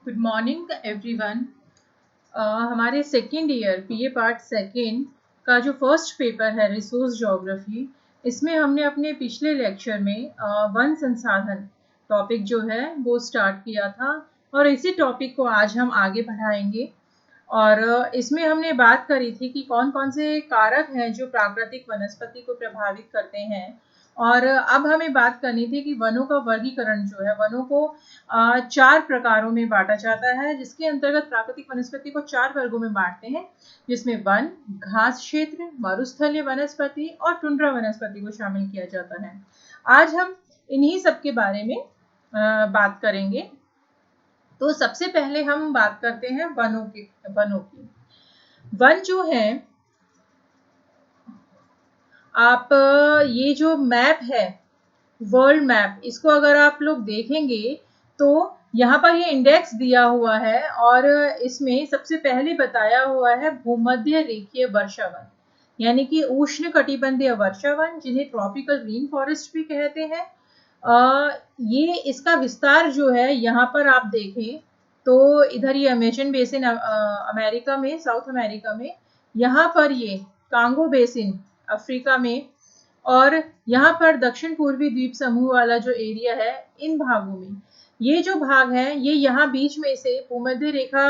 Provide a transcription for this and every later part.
Good morning everyone. हमारे second year पीए part second का जो फर्स्ट पेपर है रिसोर्स ज्योग्राफी, इसमें हमने अपने पिछले लेक्चर में वन संसाधन टॉपिक जो है वो स्टार्ट किया था और इसी टॉपिक को आज हम आगे बढ़ाएंगे। और इसमें हमने बात करी थी कि कौन कौन से कारक हैं जो प्राकृतिक वनस्पति को प्रभावित करते हैं। और अब हमें बात करनी थी कि वनों का वर्गीकरण जो है, वनों को 4 प्रकारों में बांटा जाता है, जिसके अंतर्गत प्राकृतिक वनस्पति को 4 वर्गों में बांटते हैं, जिसमें वन, घास क्षेत्र, मरुस्थलीय वनस्पति और टुंड्रा वनस्पति को शामिल किया जाता है। आज हम इन्हीं सब के बारे में बात करेंगे। तो सबसे पहले हम बात करते हैं वनों की। वन जो है, आप ये जो मैप है वर्ल्ड मैप, इसको अगर आप लोग देखेंगे तो यहाँ पर ये इंडेक्स दिया हुआ है और इसमें सबसे पहले बताया हुआ है भूमध्य रेखीय वर्षावन, यानी कि उष्ण कटिबंधीय वर्षावन, जिन्हें ट्रॉपिकल रेन फॉरेस्ट भी कहते हैं। ये इसका विस्तार जो है, यहाँ पर आप देखें तो इधर ये अमेजन बेसिन अमेरिका में, साउथ अमेरिका में, यहाँ पर ये कांगो बेसिन अफ्रीका में, और यहाँ पर दक्षिण पूर्वी द्वीप समूह वाला जो एरिया है, इन भागों में ये जो भाग है, ये यहाँ बीच में से भूमध्य रेखा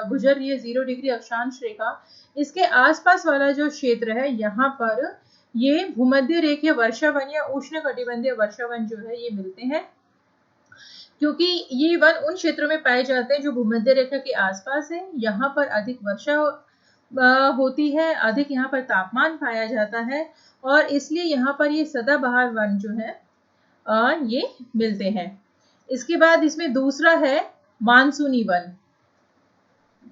गुजर रही है, 0 डिग्री अक्षांश रेखा। इसके आसपास वाला जो क्षेत्र है, यहाँ पर ये भूमध्य रेखीय वर्षावन या उष्ण कटिबंधीय वर्षावन जो है ये मिलते हैं, क्योंकि ये वन उन क्षेत्रों में पाए जाते हैं जो भूमध्य रेखा के आसपास है। यहाँ पर अधिक वर्षा होती है, अधिक यहाँ पर तापमान पाया जाता है, और इसलिए यहाँ पर ये सदाबहार वन जो है ये मिलते हैं। इसके बाद इसमें दूसरा है मानसूनी वन।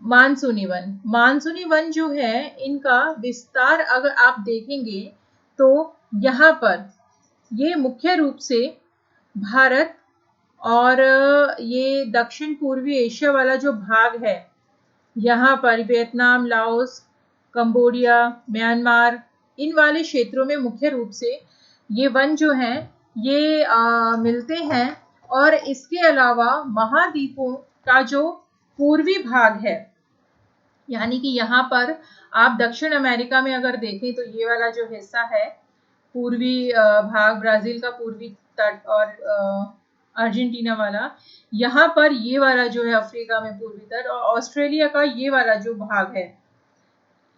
मानसूनी वन जो है, इनका विस्तार अगर आप देखेंगे तो यहाँ पर ये मुख्य रूप से भारत और ये दक्षिण पूर्वी एशिया वाला जो भाग है, यहाँ पर वियतनाम, लाओस, कंबोडिया, म्यांमार, इन वाले क्षेत्रों में मुख्य रूप से ये वन जो हैं ये मिलते हैं। और इसके अलावा महाद्वीपों का जो पूर्वी भाग है, यानी कि यहाँ पर आप दक्षिण अमेरिका में अगर देखें तो ये वाला जो हिस्सा है, पूर्वी भाग, ब्राजील का पूर्वी तट और अर्जेंटीना वाला, यहाँ पर ये वाला जो है अफ्रीका में पूर्वी तट, और ऑस्ट्रेलिया का ये वाला जो भाग है,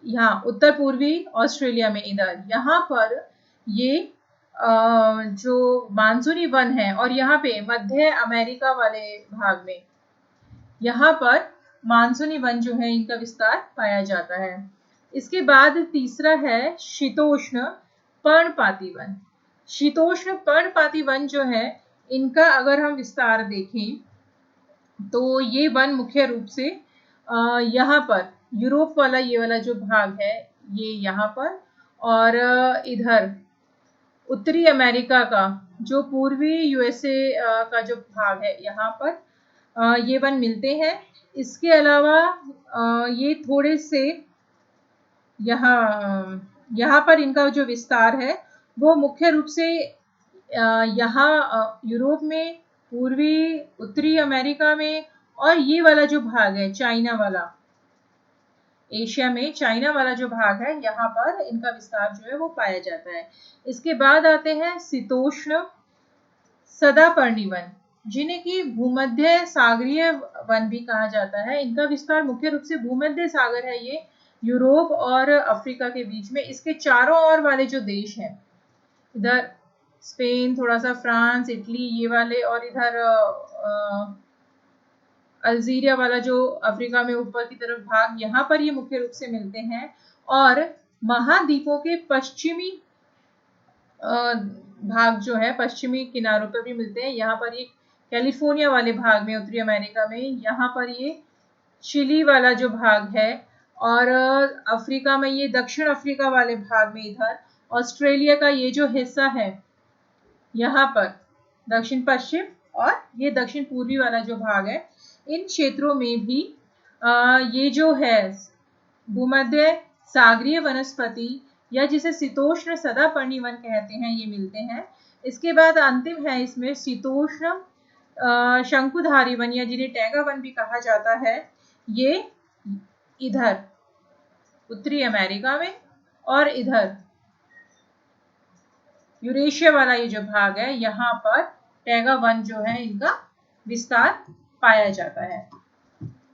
यहाँ उत्तर पूर्वी ऑस्ट्रेलिया में, इधर यहाँ पर ये जो मानसूनी वन है, और यहाँ पे मध्य अमेरिका वाले भाग में यहाँ पर मानसूनी वन जो है इनका विस्तार पाया जाता है। इसके बाद तीसरा है शीतोष्ण पर्णपाती वन। शीतोष्ण पर्णपाती वन जो है, इनका अगर हम विस्तार देखें तो ये वन मुख्य रूप से यहाँ पर यूरोप वाला ये वाला जो भाग है, ये यहाँ पर, और इधर उत्तरी अमेरिका का जो पूर्वी यूएसए का जो भाग है, यहाँ पर ये वन मिलते हैं। इसके अलावा ये थोड़े से यहाँ पर इनका जो विस्तार है वो मुख्य रूप से यहाँ यूरोप में, पूर्वी उत्तरी अमेरिका में, और ये वाला जो भाग है चाइना वाला, एशिया में चाइना वाला जो भाग है, यहाँ पर इनका विस्तार जो है वो पाया जाता है। इसके बाद आते हैं शीतोष्ण सदापर्णी वन, जिन्हें कि भूमध्य सागरीय वन भी कहा जाता है। इनका विस्तार मुख्य रूप से भूमध्य सागर है, ये यूरोप और अफ्रीका के बीच में, इसके चारों ओर वाले जो देश हैं, इधर स्पेन, थोड़ा सा फ्रांस, इटली, ये वाले, और इधर अल्जीरिया वाला जो अफ्रीका में ऊपर की तरफ भाग, यहाँ पर ये मुख्य रूप से मिलते हैं। और महाद्वीपों के पश्चिमी भाग जो है, पश्चिमी किनारों पर भी मिलते हैं। यहाँ पर ये कैलिफोर्निया वाले भाग में, उत्तरी अमेरिका में, यहाँ पर ये चिली वाला जो भाग है, और अफ्रीका में ये दक्षिण अफ्रीका वाले भाग में, इधर ऑस्ट्रेलिया का ये जो हिस्सा है यहाँ पर दक्षिण पश्चिम, और ये दक्षिण पूर्वी वाला जो भाग है, इन क्षेत्रों में भी ये जो है भूमध्य सागरीय वनस्पति, या जिसे शीतोष्ण सदापर्णी वन कहते हैं, ये मिलते हैं। इसके बाद अंतिम है इसमें शीतोष्ण शंकुधारी वन या जिन्हें टैगा वन भी कहा जाता है, ये इधर उत्तरी अमेरिका में और इधर यूरेशिया वाला ये जो भाग है, यहाँ पर टैगा वन जो है इनका विस्तार पाया जाता है।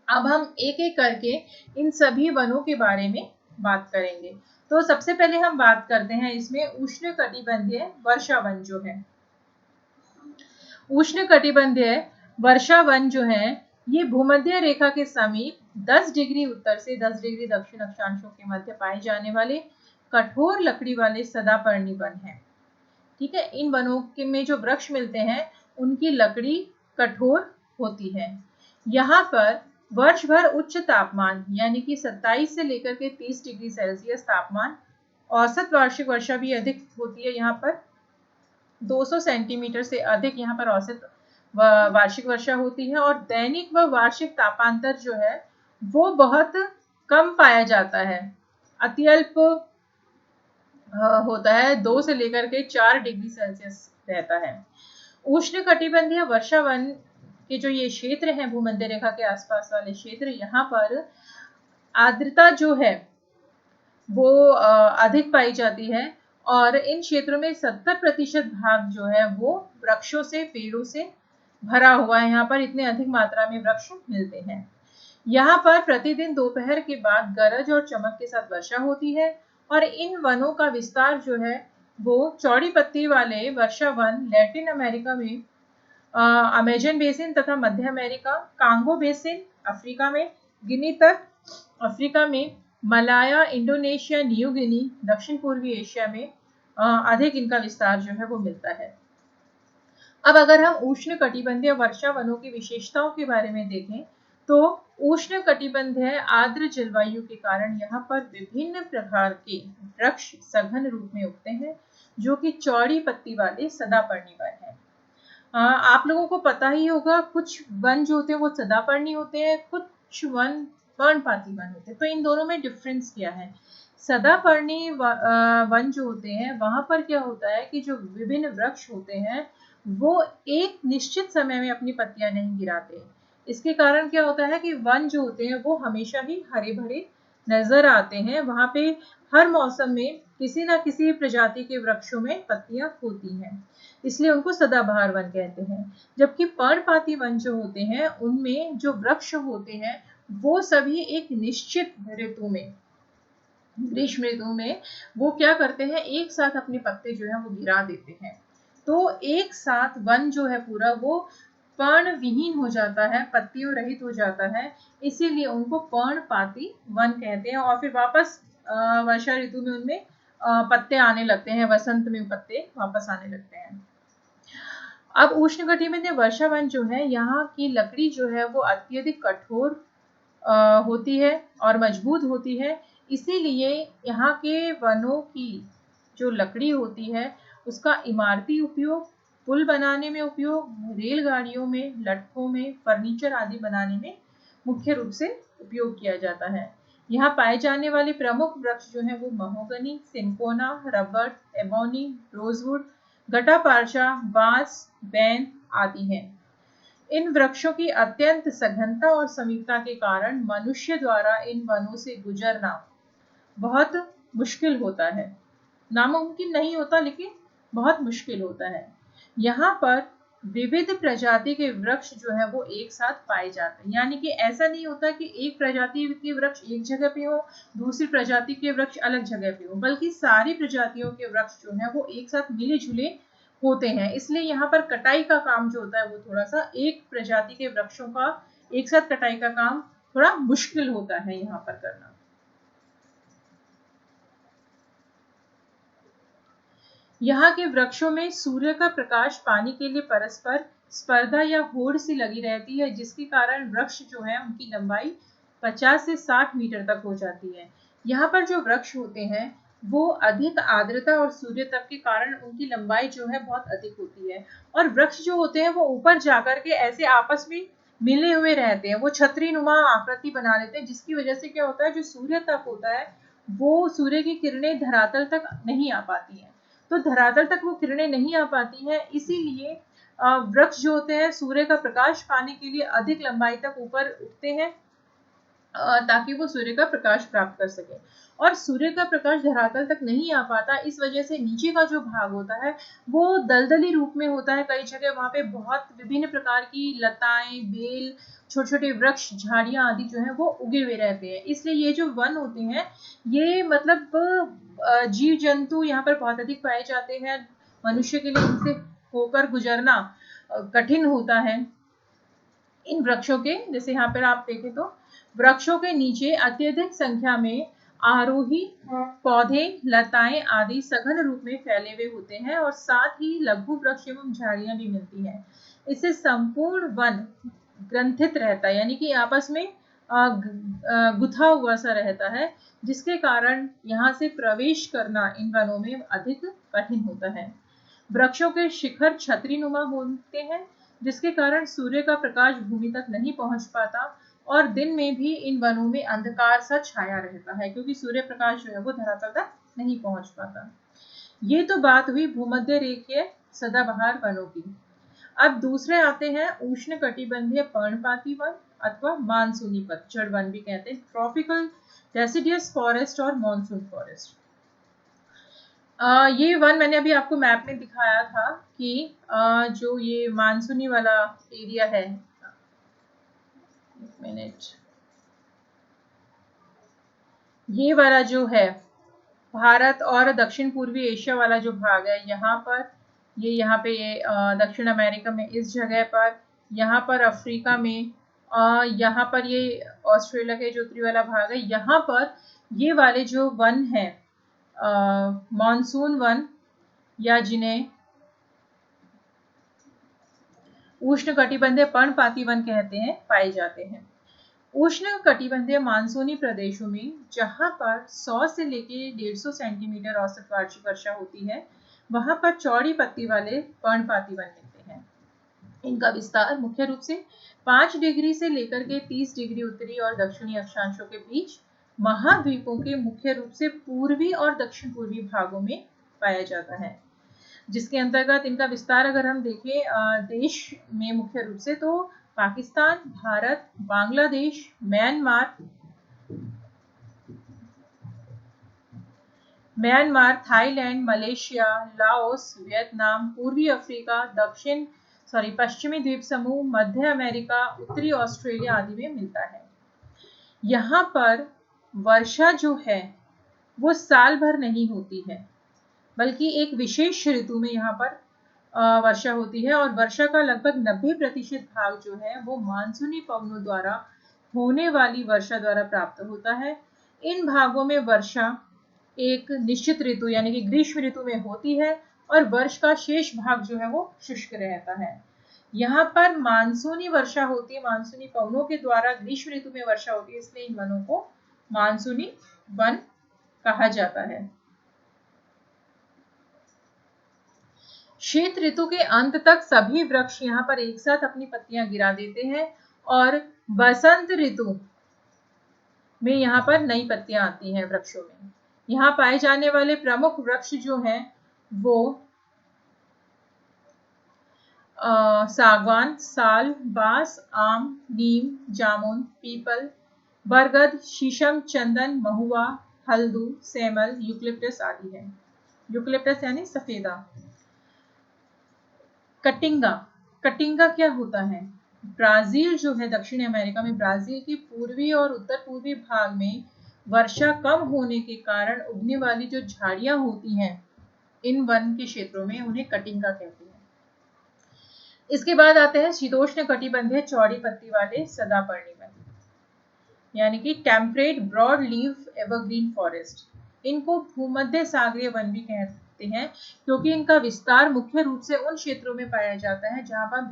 अब हम एक एक करके इन सभी वनों के बारे में बात करेंगे। तो सबसे पहले हम बात करते हैं इसमें उष्णकटिबंधीय वर्षा वन जो है। उष्णकटिबंधीय वर्षा वन जो है ये भूमध्य रेखा के समीप 10 डिग्री उत्तर से 10 डिग्री दक्षिण अक्षांशों के मध्य पाए जाने वाले कठोर लकड़ी वाले सदापर्णी वन है। ठीक है, इन वनों के में जो वृक्ष मिलते हैं उनकी लकड़ी कठोर होती है। यहाँ पर वर्ष भर उच्च तापमान यानी कि 27 से लेकर के 30 डिग्री सेल्सियस तापमान, औसत वार्षिक वर्षा भी अधिक होती है। यहाँ पर 200 सेंटीमीटर से अधिक यहाँ पर औसत वार्षिक वर्षा होती है और दैनिक व वार्षिक तापांतर जो है वो बहुत कम पाया जाता है, अत्यल्प होता है, 2 से लेकर के 4 डिग्री सेल्सियस रहता है। उष्णकटिबंधीय वर्षा वन के जो ये क्षेत्र हैं भूमध्य रेखा के आसपास वाले क्षेत्र, यहाँ पर आर्द्रता जो है वो अधिक पाई जाती है और इन क्षेत्रों में 70% भाग जो है वो वृक्षों से, पेड़ों से भरा हुआ है। यहाँ पर इतने अधिक मात्रा में वृक्ष मिलते हैं। यहाँ पर प्रतिदिन दोपहर के बाद गरज और चमक के साथ वर्षा होती है और इन वनों का विस्तार जो है वो चौड़ी पत्ती वाले वर्षा वन लैटिन अमेरिका में अमेजन बेसिन तथा मध्य अमेरिका, कांगो बेसिन अफ्रीका में, गिनी तक अफ्रीका में, मलाया, इंडोनेशिया, न्यू गिनी, दक्षिण पूर्वी एशिया में अधिक इनका विस्तार जो है वो मिलता है। अब अगर हम उष्णकटिबंधीय वर्षा वनों की विशेषताओं के बारे में देखें तो उष्णकटिबंधीय आर्द्र जलवायु के कारण यहाँ पर विभिन्न प्रकार के वृक्ष सघन रूप में उगते हैं जो कि चौड़ी पत्ती वाले सदापर्णी वन है। आप लोगों को पता ही होगा कुछ वन जो होते हैं वो सदापर्णी होते हैं, कुछ वन पर्णपाती वन होते हैं। तो इन दोनों में डिफरेंस क्या है? सदापर्णी वन जो होते हैं वहां पर क्या होता है कि जो विभिन्न वृक्ष होते हैं वो एक निश्चित समय में अपनी पत्तियां नहीं गिराते। इसके कारण क्या होता है कि वन जो होते हैं वो हमेशा ही हरे भरे नजर आते हैं। वहां पे हर मौसम में किसी ना किसी प्रजाति के वृक्षों में पत्तियां होती हैं, इसलिए उनको सदाबहार वन कहते हैं। जबकि पर्णपाती वन जो होते हैं उनमें जो वृक्ष होते हैं वो सभी एक निश्चित ऋतु में, ग्रीष्म ऋतु में वो क्या करते हैं, एक साथ अपने पत्ते जो है वो गिरा देते हैं। तो एक साथ वन जो है पूरा वो पर्ण विहीन हो जाता है, पत्तियों रहित हो जाता है, इसीलिए उनको पर्णपाती वन कहते हैं। और फिर वापस वर्षा ऋतु में उनमें पत्ते आने लगते हैं, वसंत में पत्ते वापस आने लगते हैं। अब उष्णकटिबंधीय वर्षा वन जो है यहाँ की लकड़ी जो है वो अत्यधिक कठोर होती है और मजबूत होती है, इसीलिए यहाँ के वनों की जो लकड़ी होती है उसका इमारती उपयोग, पुल बनाने में उपयोग, रेलगाड़ियों में, लटकों में, फर्नीचर आदि बनाने में मुख्य रूप से उपयोग किया जाता है। यहाँ पाए जाने वाले प्रमुख वृक्ष जो है वो mahogany, cinchona, rubber, ebony, rosewood, gutta percha, बांस, बैन आदि हैं। इन वृक्षों की अत्यंत सघनता और समीपता के कारण मनुष्य द्वारा इन वनों से गुजरना बहुत मुश्किल होता है। नामुमकिन नहीं होता लेकिन बहुत मुश्किल होता है। यहाँ पर विविध प्रजाति के वृक्ष जो है वो एक साथ पाए जाते हैं, यानी कि ऐसा नहीं होता कि एक प्रजाति के वृक्ष एक जगह पे हो, दूसरी प्रजाति के वृक्ष अलग जगह पे हो, बल्कि सारी प्रजातियों के वृक्ष जो है वो एक साथ मिले जुले होते हैं। इसलिए यहाँ पर कटाई का काम जो होता है वो थोड़ा सा, एक प्रजाति के वृक्षों का एक साथ कटाई का काम थोड़ा मुश्किल होता है यहाँ पर करना। यहाँ के वृक्षों में सूर्य का प्रकाश पाने के लिए परस्पर स्पर्धा या होड़ सी लगी रहती है, जिसके कारण वृक्ष जो है उनकी लंबाई 50 से 60 मीटर तक हो जाती है। यहाँ पर जो वृक्ष होते हैं वो अधिक आर्द्रता और सूर्य तप के कारण उनकी लंबाई जो है बहुत अधिक होती है, और वृक्ष जो होते हैं वो ऊपर जाकर के ऐसे आपस में मिले हुए रहते हैं, वो छतरी नुमा आकृति बना लेते हैं, जिसकी वजह से क्या होता है, जो सूर्य तप होता है वो सूर्य की किरणें धरातल तक नहीं आ पाती हैं। तो धरातल तक वो किरणें नहीं आ पाती हैं, इसीलिए वृक्ष जो होते हैं सूर्य का प्रकाश पाने के लिए अधिक लंबाई तक ऊपर उठते हैं ताकि वो सूर्य का प्रकाश प्राप्त कर सके। और सूर्य का प्रकाश धरातल तक नहीं आ पाता, इस वजह से नीचे का जो भाग होता है वो दलदली रूप में होता है। कई जगह वहां पे बहुत विभिन्न प्रकार की लताएं, बेल, छोटे छोटे वृक्ष, झाड़ियां आदि जो है वो उगे हुए रहते हैं। इसलिए ये जो वन होते हैं ये मतलब जीव जंतु यहाँ पर बहुत अधिक पाए जाते हैं। मनुष्य के लिए इनसे होकर गुजरना कठिन होता है। इन वृक्षों के, जैसे यहाँ पर आप देखें तो वृक्षों के नीचे अत्यधिक संख्या में आरोही पौधे, लताएं आदि सघन रूप में फैले हुए होते हैं और साथ ही लघु वृक्ष एवं झाड़ियां भी मिलती हैं। इससे संपूर्ण वन ग्रंथित रहता है, यानी कि आपस में गुथा हुआ सा रहता है, जिसके कारण यहाँ से प्रवेश करना इन वनों में अधिक कठिन होता है। वृक्षों के शिखर छतरीनुमा होते हैं, जिसके कारण सूर्य का प्रकाश भूमि तक नहीं पहुंच पाता और दिन में भी इन वनों में अंधकार सा छाया रहता है, क्योंकि सूर्य प्रकाश जो है वो धरातल तक नहीं पहुंच पाता। ये तो बात हुई भूमध्य रेखीय सदाबहार वनों की। अब दूसरे आते हैं उष्णकटिबंधीय पर्णपाती वन अथवा मानसूनी पतझड़ वन भी कहते हैं, ट्रॉपिकल डेसिडियस फॉरेस्ट और मॉनसून फॉरेस्ट। ये वन मैंने अभी आपको मैप में दिखाया था कि जो ये मानसूनी वाला एरिया है, एक मिनट, ये वाला जो है भारत और दक्षिण पूर्वी एशिया वाला जो भाग है, यहाँ पर ये यहाँ पे दक्षिण अमेरिका में इस जगह पर, यहाँ पर अफ्रीका में, यहाँ पर ये ऑस्ट्रेलिया के जो उत्तरी वाला भाग है, यहाँ पर ये वाले जो वन है मॉनसून वन या जिन्हें उष्णकटिबंधीय पर्णपाती वन कहते हैं, पाए जाते हैं। उष्णकटिबंधीय मानसूनी प्रदेशों में जहां पर 100 से लेकर 150 सेंटीमीटर औसत वार्षिक वर्षा होती है, वहां पर चौड़ी पत्ती वाले पर्णपाती वन मिलते हैं। इनका विस्तार मुख्य रूप से 5 डिग्री से लेकर के 30 डिग्री उत्तरी और दक्षिणी अक्षांशों के बीच महाद्वीपों के मुख्य रूप से पूर्वी और दक्षिण पूर्वी भागों में पाया जाता है, जिसके अंतर्गत इनका विस्तार अगर हम देखें देश में मुख्य रूप से तो Pakistan, Bharat, Bangladesh, Myanmar, Thailand, Malaysia, Laos, Vietnam, पूर्वी अफ्रीका, पश्चिमी द्वीप समूह, मध्य अमेरिका, उत्तरी ऑस्ट्रेलिया आदि में मिलता है। यहाँ पर वर्षा जो है वो साल भर नहीं होती है, बल्कि एक विशेष ऋतु में यहाँ पर वर्षा होती है और वर्षा का लगभग 90% भाग जो है वो मानसूनी पवनों द्वारा होने वाली वर्षा द्वारा प्राप्त होता है। इन भागों में वर्षा एक निश्चित ऋतु यानी कि ग्रीष्म ऋतु में होती है और वर्ष का शेष भाग जो है वो शुष्क रहता है। यहाँ पर मानसूनी वर्षा होती है, मानसूनी पवनों के द्वारा ग्रीष्म ऋतु में वर्षा होती है, इसलिए इन वनों को मानसूनी वन कहा जाता है। शीत ऋतु के अंत तक सभी वृक्ष यहाँ पर एक साथ अपनी पत्तियां गिरा देते हैं और बसंत ऋतु में यहाँ पर नई पत्तियां आती हैं वृक्षों में। यहाँ पाए जाने वाले प्रमुख वृक्ष जो हैं वो सागवान, साल, बांस, आम, नीम, जामुन, पीपल, बरगद, शीशम, चंदन, महुआ, हल्दू, सेमल, यूकलिप्टस आदि है। यूकलिप्टस यानी सफेदा। कटिंगा, कटिंगा क्या होता है? ब्राजील जो है दक्षिण अमेरिका में, ब्राजील के पूर्वी और उत्तर पूर्वी भाग में वर्षा कम होने के कारण उगने वाली जो झाड़ियां होती हैं इन वन के क्षेत्रों में, उन्हें कटिंगा कहते हैं। इसके बाद आते हैं शीतोष्ण कटिबंधीय चौड़ी पत्ती वाले सदापर्णी वन, यानी कि temperate broad leaf evergreen forest. इनको भूमध्य सागरीय वन भी कहते हैं, क्योंकि इनका विस्तार मुख्य रूप से उन क्षेत्रों में पाया जाता है जहां पर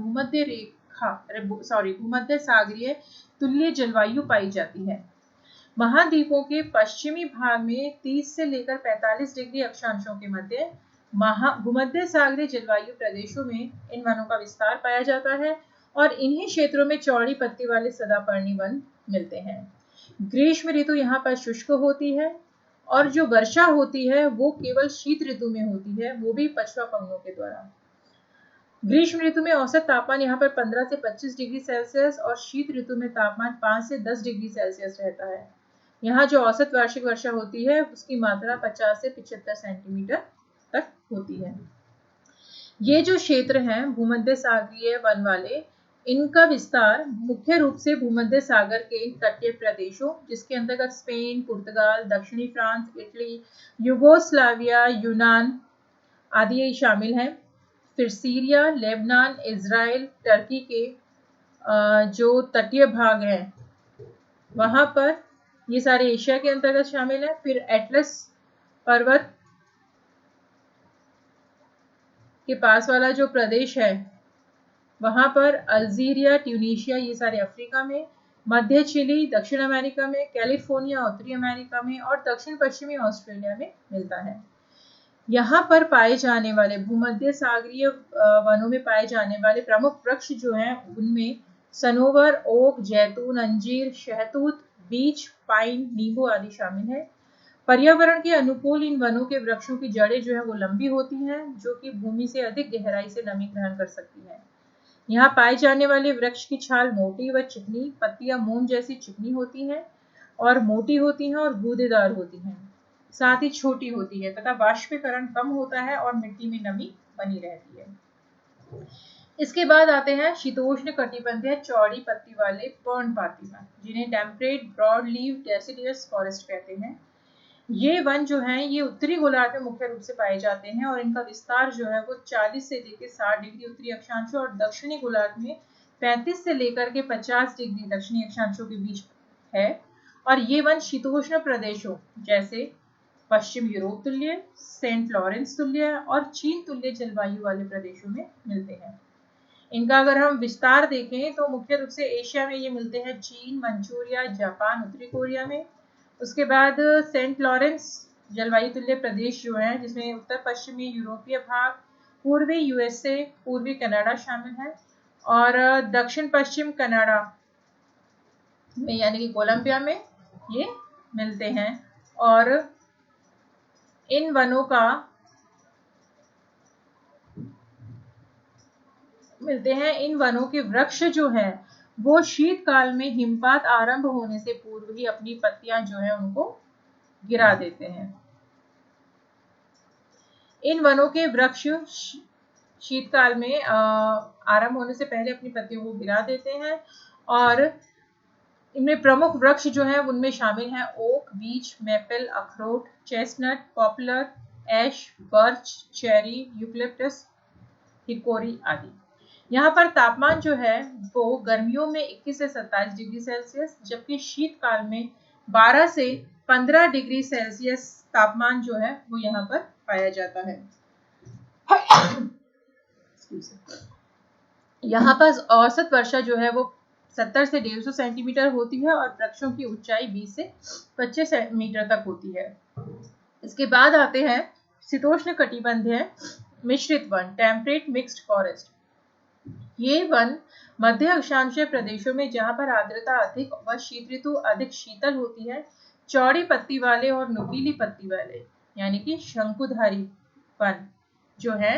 भूमध्य सागरीय तुल्य जलवायु पाई जाती है। महाद्वीपों के पश्चिमी भाग में 30 से लेकर 45 डिग्री अक्षांशों के मध्य भूमध्य सागरीय जलवायु प्रदेशों में इन वनों का विस्तार पाया जाता है और इन्हीं क्षेत्रों में चौड़ी पत्ती वाले सदापर्णी वन मिलते हैं। ग्रीष्म ऋतु यहाँ पर शुष्क होती है और जो वर्षा होती है वो केवल शीत ऋतु में होती है, वो भी पछुआ पवनों के द्वारा। ग्रीष्म ऋतु में औसत तापमान यहाँ पर 15 से 25 डिग्री सेल्सियस और शीत ऋतु में तापमान 5 से 10 डिग्री सेल्सियस रहता है। यहाँ जो औसत वार्षिक वर्षा होती है उसकी मात्रा 50 से 75 सेंटीमीटर तक होती है। ये जो क्षेत्र हैं भूमध्य सागरीय वन वाले, इनका विस्तार मुख्य रूप से भूमध्य सागर के तटीय प्रदेशों, जिसके अंतर्गत स्पेन, पुर्तगाल, दक्षिणी फ्रांस, इटली, यूगोस्लाविया, यूनान आदि शामिल हैं। फिर सीरिया, लेबनान, इजराइल, टर्की के जो तटीय भाग हैं वहां पर ये सारे एशिया के अंतर्गत शामिल हैं। फिर एटलस पर्वत के पास वाला जो प्रदेश है वहां पर अल्जीरिया, ट्यूनीशिया ये सारे अफ्रीका में, मध्य चिली दक्षिण अमेरिका में, कैलिफोर्निया उत्तरी अमेरिका में और दक्षिण पश्चिमी ऑस्ट्रेलिया में मिलता है। यहाँ पर पाए जाने वाले भूमध्य सागरीय वनों में पाए जाने वाले प्रमुख वृक्ष जो हैं उनमें सनोवर, ओक, जैतून, अंजीर, शहतूत, बीच, पाइन, नींबू आदि शामिल है। पर्यावरण के अनुकूल इन वनों के वृक्षों की जड़ें जो है वो लंबी होती हैं, जो कि भूमि से अधिक गहराई से नमी ग्रहण कर सकती हैं। यहाँ पाए जाने वाले वृक्ष की छाल मोटी व चिकनी, पत्तियां मोम जैसी चिकनी होती हैं और मोटी होती हैं और गूदेदार होती हैं, साथ ही छोटी होती है तथा वाष्पीकरण कम होता है और मिट्टी में नमी बनी रहती है। इसके बाद आते हैं शीतोष्ण कटिबंधीय चौड़ी पत्ती वाले पर्णपाती वन, जिन्हें temperate broad leave deciduous forest कहते हैं। ये वन जो हैं ये उत्तरी गोलार्ध में मुख्य रूप से पाए जाते हैं और इनका विस्तार जो है वो 40 से लेकर 60 डिग्री उत्तरी अक्षांशों और दक्षिणी गोलार्ध में 35 से लेकर के 50 डिग्री दक्षिणी अक्षांशों के बीच है। और ये वन शीतोष्ण प्रदेशों जैसे पश्चिम यूरोप तुल्य, सेंट लॉरेंस तुल्य और चीन तुल्य जलवायु वाले प्रदेशों में मिलते हैं। इनका अगर हम विस्तार देखें तो मुख्य रूप से एशिया में ये मिलते हैं चीन, मंचूरिया, जापान, उत्तरी कोरिया में। उसके बाद सेंट लॉरेंस जलवायु तुल्य प्रदेश जो है जिसमें उत्तर पश्चिमी यूरोपीय भाग, पूर्वी यूएसए, पूर्वी कनाडा शामिल है और दक्षिण पश्चिम कनाडा में यानी कि कोलंबिया में ये मिलते हैं। और इन वनों का इन वनों के वृक्ष जो हैं वो शीतकाल में हिमपात आरंभ होने से पूर्व ही अपनी पत्तियां जो है उनको गिरा देते हैं। इन वनों के वृक्ष शीतकाल में आरंभ होने से पहले अपनी पत्तियों को गिरा देते हैं और इनमें प्रमुख वृक्ष जो है उनमें शामिल हैं ओक, बीच, मेपल, अखरोट, चेस्टनट, पॉपुलर, ऐश, बर्च, चेरी, यूकलिप्टस, हिकोरी आदि। यहाँ पर तापमान जो है वो गर्मियों में 21 से 27 डिग्री सेल्सियस जबकि शीतकाल में 12 से 15 डिग्री सेल्सियस तापमान जो है वो यहाँ पर पाया जाता है। यहाँ पर औसत वर्षा जो है वो 70 से 150 सेंटीमीटर होती है और वृक्षों की ऊंचाई 20 से 25 मीटर तक होती है। इसके बाद आते हैं शीतोष्ण कटिबंधीय मिश्रित वन, टेम्परेट मिक्स्ड फॉरेस्ट। ये वन मध्य अक्षांशीय प्रदेशों में जहां पर आर्द्रता अधिक व शीत ऋतु अधिक शीतल होती है, चौड़ी पत्ती वाले और नुकीली पत्ती वाले यानी कि शंकुधारी वन जो है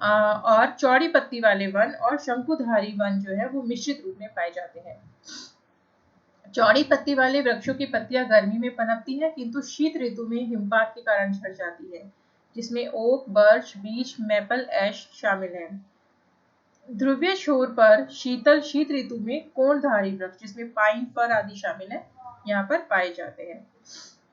और चौड़ी पत्ती वाले वन और शंकुधारी वन जो है वो मिश्रित रूप में पाए जाते हैं। चौड़ी पत्ती वाले वृक्षों की पत्तियां गर्मी में पनपती हैं किंतु शीत ऋतु में हिमपात के कारण झड़ जाती है, जिसमें ओक, बर्च, बीच, मेपल, ऐश शामिल है। ध्रुवीय छोर पर शीतल शीत ऋतु में कोणधारी वृक्ष जिसमें पाइन, फर आदि शामिल है यहाँ पर पाए जाते हैं।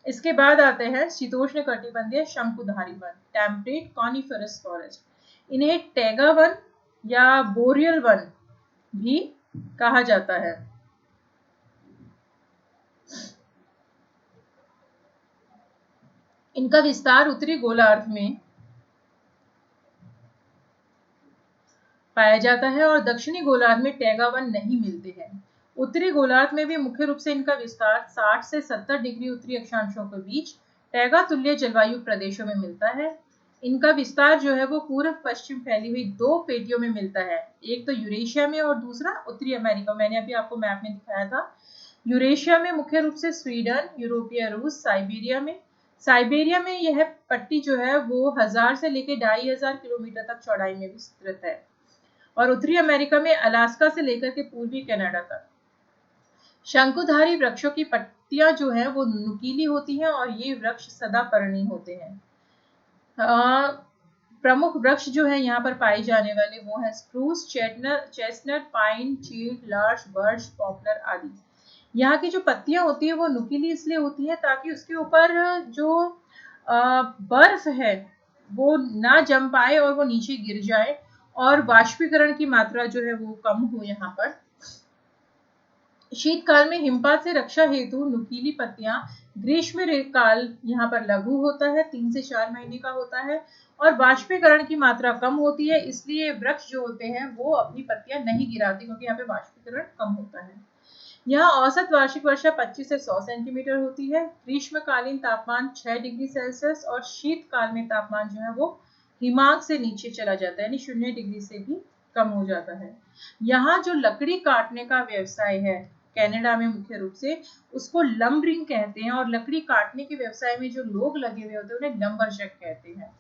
इसके बाद आते हैं शीतोष्ण कटिबंधीय शंकुधारी वन, टेम्परेट कॉनिफरस फॉरेस्ट। इन्हें टैगा वन या बोरियल वन भी कहा जाता है। इनका विस्तार उत्तरी गोलार्ध में पाया जाता है और दक्षिणी गोलार्ध में टैगा वन नहीं मिलते हैं। उत्तरी गोलार्ध में भी मुख्य रूप से इनका विस्तार 60 से 70 डिग्री उत्तरी अक्षांशों के बीच टैगा तुल्य जलवायु प्रदेशों में मिलता है। इनका विस्तार जो है वो पूर्व पश्चिम फैली हुई दो पेटियों में मिलता है, एक तो यूरेशिया में और दूसरा उत्तरी अमेरिका। मैंने अभी आपको मैप में दिखाया था। यूरेशिया में मुख्य रूप से स्वीडन, यूरोपीय रूस, साइबेरिया में यह पट्टी जो है वो 1000 से लेकर 2500 किलोमीटर तक चौड़ाई में विस्तृत है। और उत्तरी अमेरिका में अलास्का से लेकर के पूर्वी कनाडा तक। शंकुधारी वृक्षों की पत्तियां जो है वो नुकीली होती हैं और ये वृक्ष सदापर्णी होते हैं। प्रमुख वृक्ष जो है यहाँ पर पाए जाने वाले वो है स्प्रूस, चेस्टनट, पाइन, चीड़, लार्च, बर्च, पॉपुलर आदि। यहाँ की जो पत्तियां होती है वो नुकीली इसलिए होती है ताकि उसके ऊपर जो बर्फ है वो ना जम पाए और वो नीचे गिर जाए और वाष्पीकरण की मात्रा जो है वो कम हो यहाँ पर। शीतकाल में हिमपात से रक्षा हेतु नुकीली पत्तियां, ग्रीष्म काल यहाँ पर लघु होता है, 3 से 4 महीने का होता है और वाष्पीकरण की मात्रा कम होती है, इसलिए वृक्ष जो होते हैं वो अपनी पत्तियां नहीं गिराते क्योंकि यहाँ पे वाष्पीकरण कम होता है। यहाँ औसत वार्षिक वर्षा 25 से 100 सेंटीमीटर होती है। ग्रीष्मकालीन तापमान 6 डिग्री सेल्सियस और शीतकाल में तापमान जो है वो हिमांक से नीचे चला जाता है, यानी 0 डिग्री से भी कम हो जाता है। यहाँ जो लकड़ी काटने का व्यवसाय है कनाडा में मुख्य रूप से, उसको लम्बरिंग कहते हैं और लकड़ी काटने के व्यवसाय में जो लोग लगे हुए होते हैं उन्हें लम्बरजक कहते हैं।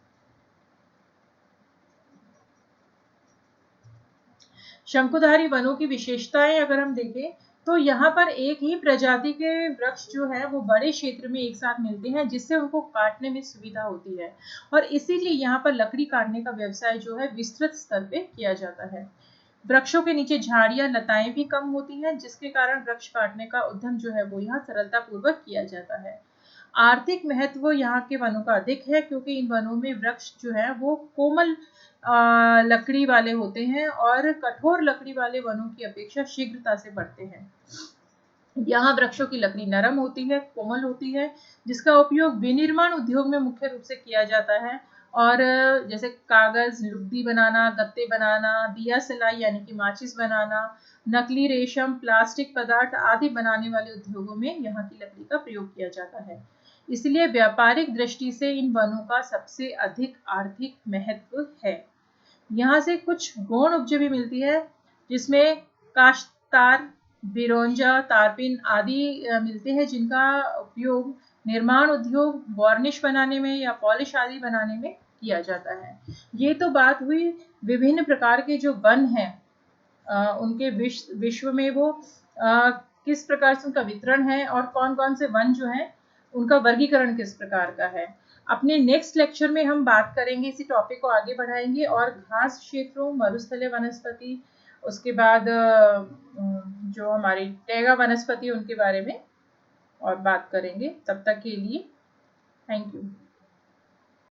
शंकुधारी वनों की विशेषताएं अगर हम देखें तो यहाँ पर एक ही प्रजाति के वृक्ष जो है वो बड़े क्षेत्र में एक साथ मिलते हैं जिससे उनको काटने में सुविधा होती है और इसीलिए यहाँ पर लकड़ी काटने का व्यवसाय जो है विस्तृत स्तर पे किया जाता है। वृक्षों के नीचे झाड़ियां लताएं भी कम होती हैं जिसके कारण वृक्ष काटने का उद्यम जो है वो यहाँ सरलता पूर्वक किया जाता है। आर्थिक महत्व यहाँ के वनों का अधिक है क्योंकि इन वनों में वृक्ष जो है वो कोमल लकड़ी वाले होते हैं और कठोर लकड़ी वाले वनों की अपेक्षा शीघ्रता से बढ़ते हैं। यहाँ वृक्षों की लकड़ी नरम होती है, कोमल होती है, जिसका उपयोग विनिर्माण उद्योग में मुख्य रूप से किया जाता है और जैसे कागज, लुगदी बनाना, गत्ते बनाना, दिया सिलाई यानी कि माचिस बनाना, नकली रेशम, प्लास्टिक पदार्थ आदि बनाने वाले उद्योगों में यहाँ की लकड़ी का प्रयोग किया जाता है। इसलिए व्यापारिक दृष्टि से इन वनों का सबसे अधिक आर्थिक महत्व है। यहाँ से कुछ गौण उपज भी मिलती है जिसमें काश्तकार, बिरोंजा, तारपिन आदि मिलते हैं जिनका उपयोग निर्माण उद्योग, वार्निश बनाने में या पॉलिश आदि बनाने में किया जाता है। ये तो बात हुई विभिन्न प्रकार के जो वन हैं उनके विश्व में वो किस प्रकार से उनका वितरण है और कौन कौन से वन जो हैं उनका वर्गीकरण किस प्रकार का है। अपने नेक्स्ट लेक्चर में हम बात करेंगे, इसी टॉपिक को आगे बढ़ाएंगे और घास क्षेत्रों, मरुस्थलीय वनस्पति, उसके बाद जो हमारी टैगा वनस्पति उनके बारे में और बात करेंगे। तब तक के लिए थैंक यू।